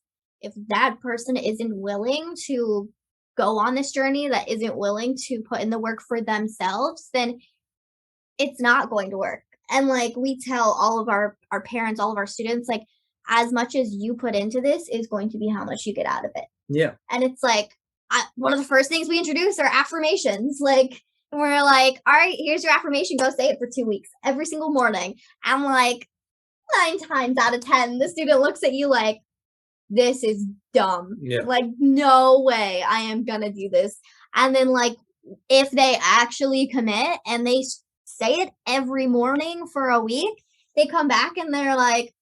that person isn't willing to go on this journey, that isn't willing to put in the work for themselves, then it's not going to work. And like we tell all of our parents, all of our students, like as much as you put into this is going to be how much you get out of it. Yeah. And it's like one of the first things we introduce are affirmations. Like we're like, all right, here's your affirmation. Go say it for 2 weeks every single morning. And like 9 times out of 10, the student looks at you like, this is dumb. Yeah. Like, no way I am gonna do this. And then like, if they actually commit and they say it every morning for a week, they come back and they're like,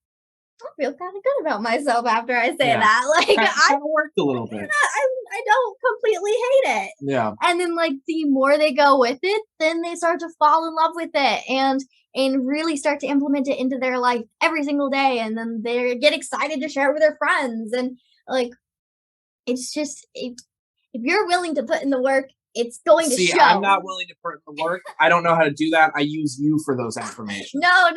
I feel kind of good about myself after I say that. Like, I worked a little bit. I don't completely hate it. Yeah. And then like the more they go with it, then they start to fall in love with it and really start to implement it into their life every single day. And then they get excited to share it with their friends. And like, it's just, if you're willing to put in the work, it's going to show. I'm not willing to put in the work. I don't know how to do that. I use you for those affirmations. No,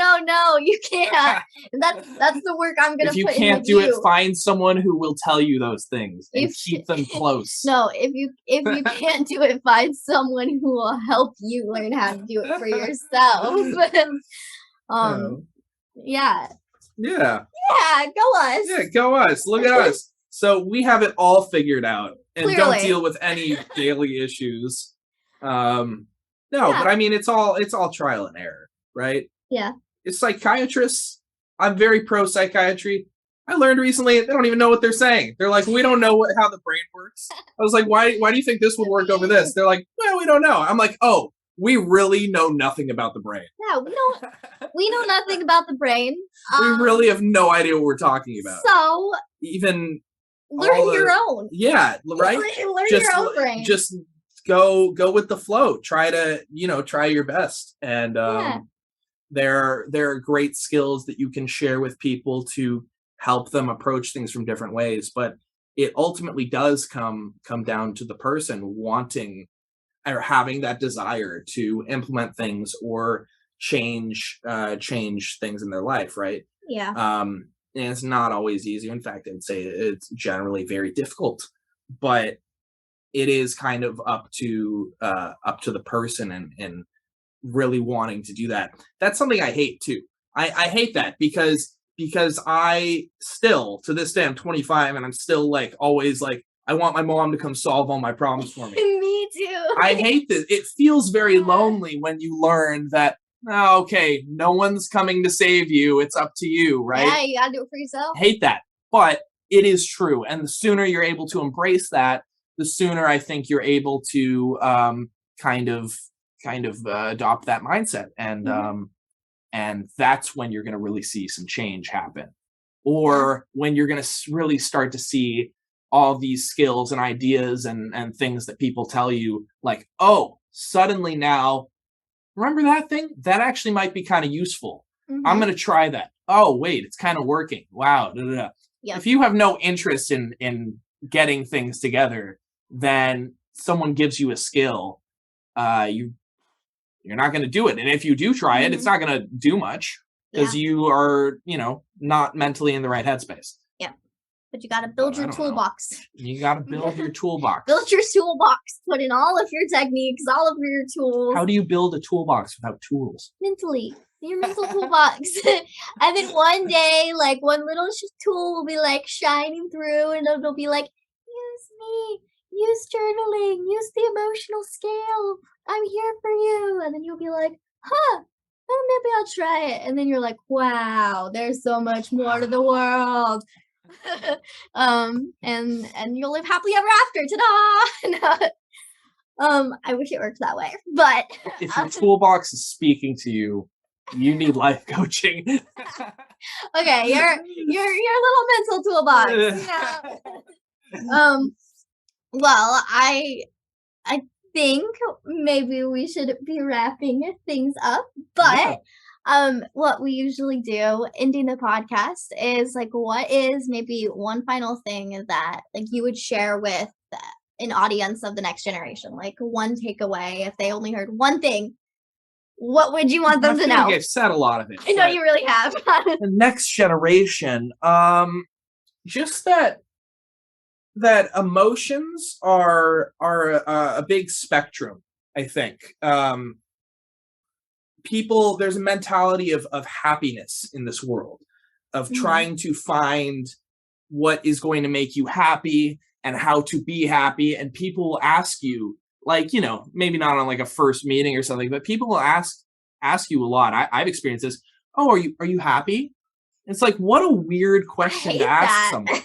you can't. That's the work I'm gonna put in. If you can't do it, find someone who will tell you those things and keep them close. No, if you can't do it, find someone who will help you learn how to do it for yourself. Yeah. Yeah. Yeah, go us. Yeah, go us. Look at us. So we have it all figured out and Clearly. don't deal with any daily issues. No, but I mean, it's all trial and error, right? Yeah. It's psychiatrists. I'm very pro psychiatry. I learned recently they don't even know what they're saying. They're like, we don't know how the brain works. I was like, why do you think this would work over this? They're like, well, we don't know. I'm like, oh, we really know nothing about the brain. Yeah, we know nothing about the brain. We really have no idea what we're talking about. So even learn your own. Yeah, right. Learn your own brain. Just go with the flow. Try your best. And there are great skills that you can share with people to help them approach things from different ways. But it ultimately does come down to the person wanting or having that desire to implement things or change things in their life, right? Yeah. And it's not always easy. In fact, I'd say it's generally very difficult, but it is kind of up to the person and really wanting to do that. That's something I hate too. I hate that because I still, to this day, I'm 25 and I'm still like always like, I want my mom to come solve all my problems for me. Me too. I hate this. It feels very lonely when you learn that, okay, no one's coming to save you. It's up to you, right? Yeah, you gotta do it for yourself. Hate that. But it is true. And the sooner you're able to embrace that, the sooner I think you're able to kind of adopt that mindset. And that's when you're going to really see some change happen. Or when you're going to really start to see all these skills and ideas and things that people tell you, like, oh, suddenly now, remember that thing? That actually might be kind of useful. I'm going to try that. Oh, wait, it's kind of working. Wow. Yep. If you have no interest in getting things together, then someone gives you a skill, you're not going to do it. And if you do try it, it's not going to do much because you are, not mentally in the right headspace. But you got to build your toolbox. You got to build your toolbox. Build your toolbox. Put in all of your techniques, all of your tools. How do you build a toolbox without tools? Mentally. Your mental toolbox. And then one day, like, one little tool will be, like, shining through, and it'll be like, use me. Use journaling. Use the emotional scale. I'm here for you. And then you'll be like, well, maybe I'll try it. And then you're like, wow, there's so much more to the world. And you'll live happily ever after. Ta-da! I wish it worked that way, but if your toolbox is speaking to you, you need life coaching. Okay, your little mental toolbox. Well, I think maybe we should be wrapping things up, but what we usually do ending the podcast is like, what is maybe one final thing that like you would share with an audience of the next generation, like one takeaway? If they only heard one thing, what would you want them to know? Like I've said a lot of it. I know you really have. The next generation, just that emotions are a big spectrum, I think. People, there's a mentality of happiness in this world, of trying to find what is going to make you happy and how to be happy. And people will ask you, like, maybe not on like a first meeting or something, but people will ask you a lot. I've experienced this. Oh, are you happy? It's like, what a weird I question hate to ask that. someone.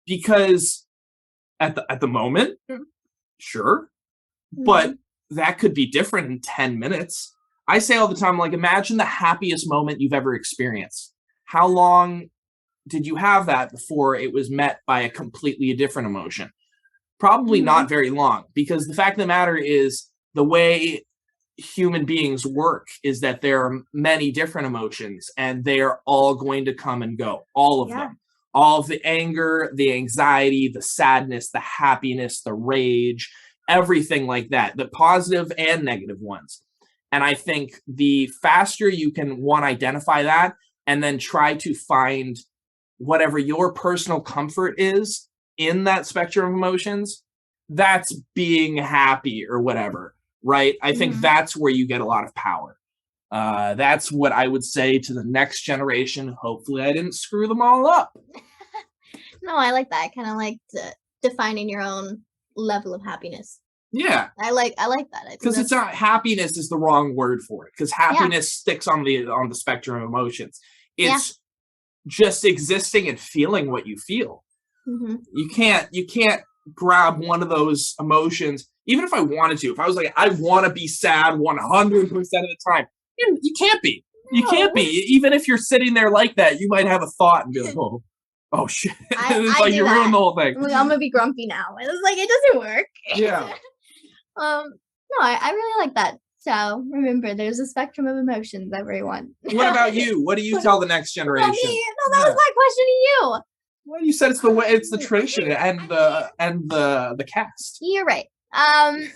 Because at the moment, sure, but that could be different in 10 minutes. I say all the time, like, imagine the happiest moment you've ever experienced. How long did you have that before it was met by a completely different emotion? Probably not very long, because the fact of the matter is the way human beings work is that there are many different emotions, and they are all going to come and go, all of them. All of the anger, the anxiety, the sadness, the happiness, the rage, everything like that, the positive and negative ones. And I think the faster you can, one, identify that, and then try to find whatever your personal comfort is in that spectrum of emotions, that's being happy or whatever, right? I think that's where you get a lot of power. That's what I would say to the next generation. Hopefully I didn't screw them all up. No, I like that. I kind of like defining your own level of happiness. Yeah. I like that. Because it's not, happiness is the wrong word for it. Because happiness sticks on the spectrum of emotions. It's just existing and feeling what you feel. You can't grab one of those emotions, even if I wanted to. If I was like, I want to be sad 100% of the time, you can't be. You can't be. Even if you're sitting there like that, you might have a thought and be like, oh shit. It's like you ruined the whole thing. I'm gonna be grumpy now. It's like, it doesn't work. Yeah. No, I really like that. So remember, there's a spectrum of emotions, everyone. What about you? What do you tell the next generation? Me? No, that was my question to you. Well, you said it's the way, it's the tradition and the cast. You're right. I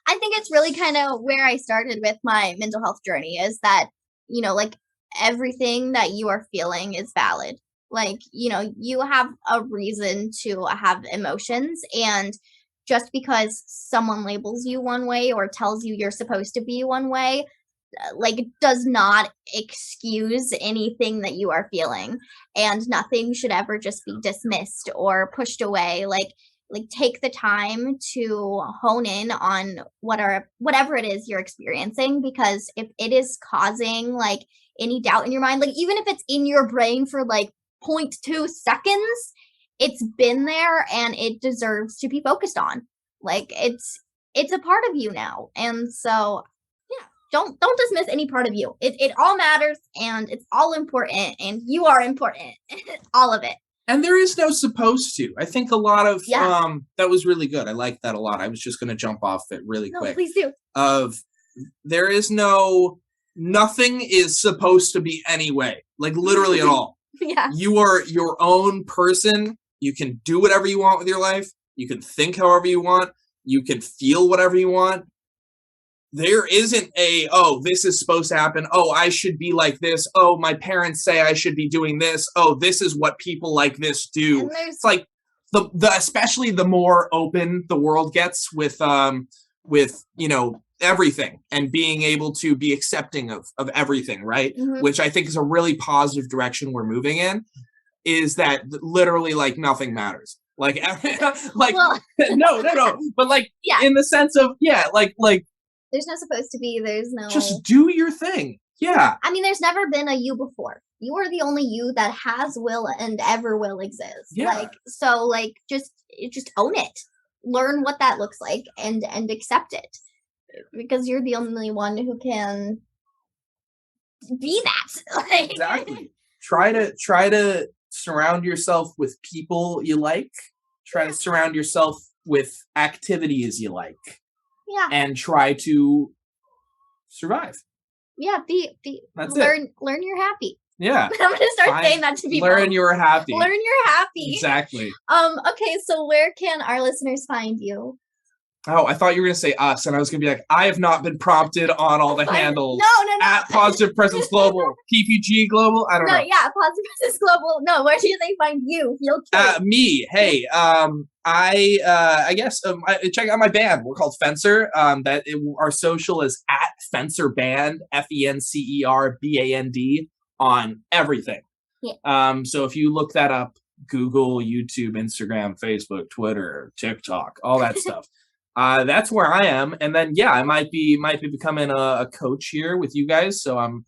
think it's really kind of where I started with my mental health journey, is that, like, everything that you are feeling is valid. Like, you have a reason to have emotions, and just because someone labels you one way or tells you you're supposed to be one way, like, does not excuse anything that you are feeling, and nothing should ever just be dismissed or pushed away. Like take the time to hone in on whatever it is you're experiencing, because if it is causing like any doubt in your mind, like even if it's in your brain for like 0.2 seconds, it's been there and it deserves to be focused on. Like it's a part of you now. And so don't dismiss any part of you. It all matters, and it's all important, and you are important. All of it. And there is no supposed to. I think a lot of that was really good. I like that a lot. I was just going to jump off it really quick. Please do. There is nothing is supposed to be anyway. Like literally at all. Yeah. You are your own person. You can do whatever you want with your life. You can think however you want. You can feel whatever you want. There isn't this is supposed to happen. Oh, I should be like this. Oh, my parents say I should be doing this. Oh, this is what people like this do. It's like the especially the more open the world gets with everything, and being able to be accepting of everything, right? Which I think is a really positive direction we're moving in, is that literally like nothing matters. Like like no. But like in the sense of like there's no supposed to be. There's no. Just do your thing. Yeah. I mean, there's never been a you before. You are the only you that has, will, and ever will exist. Yeah. Just own it. Learn what that looks like and accept it, because you're the only one who can be that. Exactly. Try to surround yourself with people you like. Try to surround yourself with activities you like. Yeah. And try to survive. Yeah, That's learn you're happy. Yeah. I'm gonna start saying that to people. Learn you're happy. Learn you're happy. Exactly. Okay, so where can our listeners find you? Oh, I thought you were going to say us, and I was going to be like, I have not been prompted on all the handles. No. At Positive Presence Global, PPG Global, I don't know. Yeah, Positive Presence Global. No, where do they find you? Me. Hey, I guess check out my band. We're called Fencer. Our social is at Fencer Band, FencerBand on everything. Yeah. So if you look that up, Google, YouTube, Instagram, Facebook, Twitter, TikTok, all that stuff. That's where I am. And then yeah, I might be becoming a coach here with you guys. So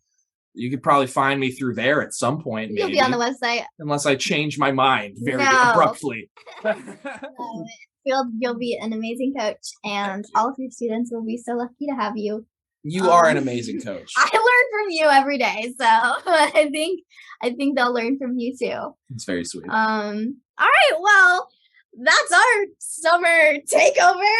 you could probably find me through there at some point, You'll be on the maybe, website. unless I change my mind very No. abruptly. No, you'll be an amazing coach, and all of your students will be so lucky to have you. You are an amazing coach. I learn from you every day, so I think they'll learn from you too. It's very sweet. All right, well, that's our summer takeover.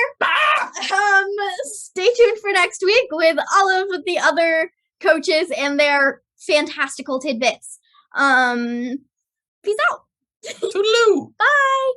Stay tuned for next week with all of the other coaches and their fantastical tidbits. Peace out. Toodaloo. Bye.